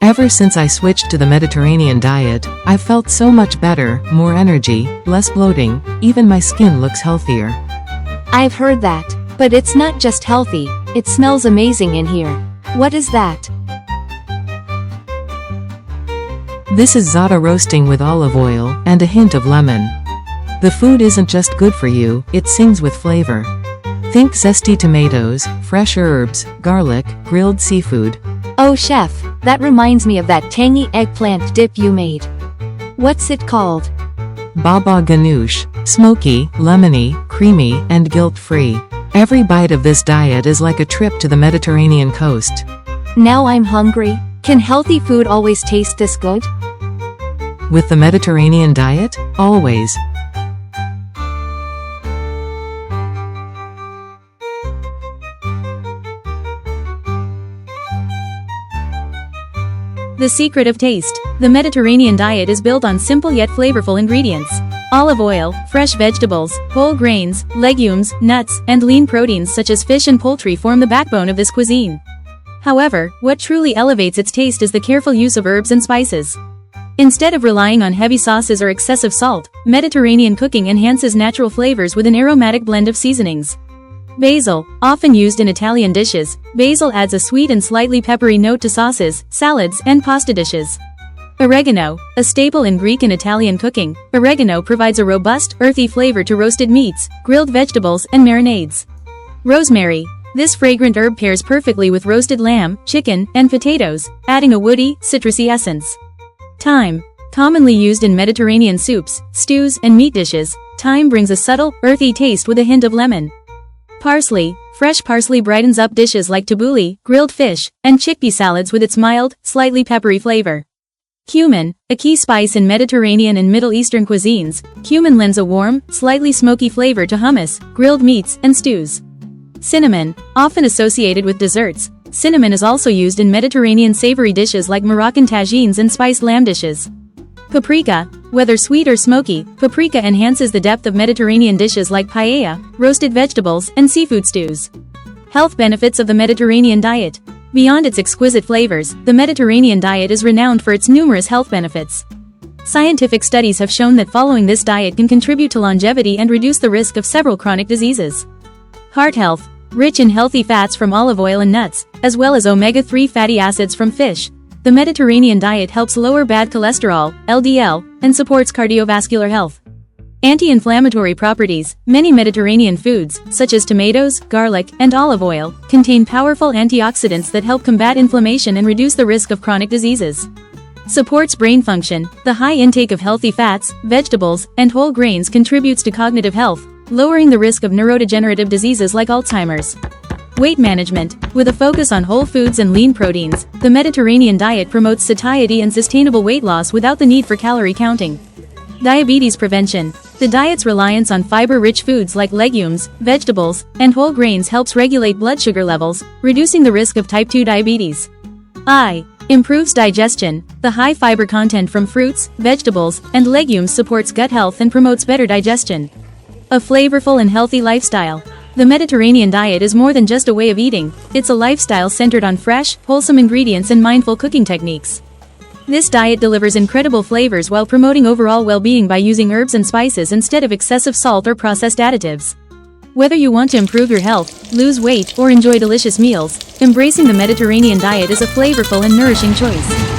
Ever since I switched to the Mediterranean diet, I've felt so much better, more energy, less bloating, even my skin looks healthier. I've heard that. But it's not just healthy, it smells amazing in here. What is that? This is za'atar roasting with olive oil and a hint of lemon. The food isn't just good for you, it sings with flavor. Think zesty tomatoes, fresh herbs, garlic, grilled seafood. Oh chef, that reminds me of that tangy eggplant dip you made. What's it called? Baba ganoush, smoky, lemony, creamy, and guilt-free. Every bite of this diet is like a trip to the Mediterranean coast. Now I'm hungry. Can healthy food always taste this good? With the Mediterranean diet, always. The secret of taste. The Mediterranean diet is built on simple yet flavorful ingredients. Olive oil, fresh vegetables, whole grains, legumes, nuts, and lean proteins such as fish and poultry form the backbone of this cuisine. However, what truly elevates its taste is the careful use of herbs and spices. Instead of relying on heavy sauces or excessive salt, Mediterranean cooking enhances natural flavors with an aromatic blend of seasonings. Basil, often used in Italian dishes, basil adds a sweet and slightly peppery note to sauces, salads, and pasta dishes. Oregano, a staple in Greek and Italian cooking, oregano provides a robust, earthy flavor to roasted meats, grilled vegetables, and marinades. Rosemary, this fragrant herb pairs perfectly with roasted lamb, chicken, and potatoes, adding a woody, citrusy essence. Thyme, commonly used in Mediterranean soups, stews, and meat dishes, thyme brings a subtle, earthy taste with a hint of lemon. Parsley, fresh parsley brightens up dishes like tabbouleh, grilled fish, and chickpea salads with its mild, slightly peppery flavor. Cumin, a key spice in Mediterranean and Middle Eastern cuisines, cumin lends a warm, slightly smoky flavor to hummus, grilled meats, and stews. Cinnamon, often associated with desserts, cinnamon is also used in Mediterranean savory dishes like Moroccan tagines and spiced lamb dishes. Paprika, whether sweet or smoky, paprika enhances the depth of Mediterranean dishes like paella, roasted vegetables, and seafood stews. Health benefits of the Mediterranean diet. Beyond its exquisite flavors, the Mediterranean diet is renowned for its numerous health benefits. Scientific studies have shown that following this diet can contribute to longevity and reduce the risk of several chronic diseases. Heart health, rich in healthy fats from olive oil and nuts, as well as omega-3 fatty acids from fish, the Mediterranean diet helps lower bad cholesterol, LDL, and supports cardiovascular health. Anti-inflammatory properties. Many Mediterranean foods, such as tomatoes, garlic, and olive oil, contain powerful antioxidants that help combat inflammation and reduce the risk of chronic diseases. Supports brain function. The high intake of healthy fats, vegetables, and whole grains contributes to cognitive health, lowering the risk of neurodegenerative diseases like Alzheimer's. Weight management. With a focus on whole foods and lean proteins, the Mediterranean diet promotes satiety and sustainable weight loss without the need for calorie counting. Diabetes prevention. The diet's reliance on fiber-rich foods like legumes, vegetables, and whole grains helps regulate blood sugar levels, reducing the risk of type 2 diabetes. I. Improves digestion. The high fiber content from fruits, vegetables, and legumes supports gut health and promotes better digestion. A flavorful and healthy lifestyle. The Mediterranean diet is more than just a way of eating, it's a lifestyle centered on fresh, wholesome ingredients and mindful cooking techniques. This diet delivers incredible flavors while promoting overall well-being by using herbs and spices instead of excessive salt or processed additives. Whether you want to improve your health, lose weight, or enjoy delicious meals, embracing the Mediterranean diet is a flavorful and nourishing choice.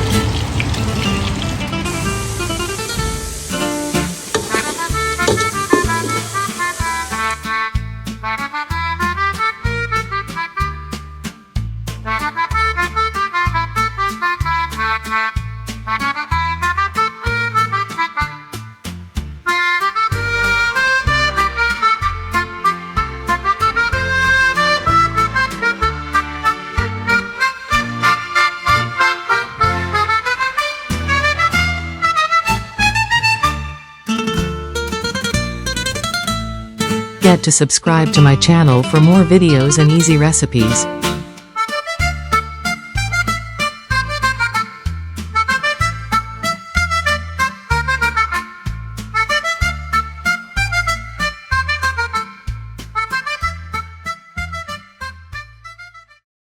Get to subscribe to my channel for more videos and easy recipes.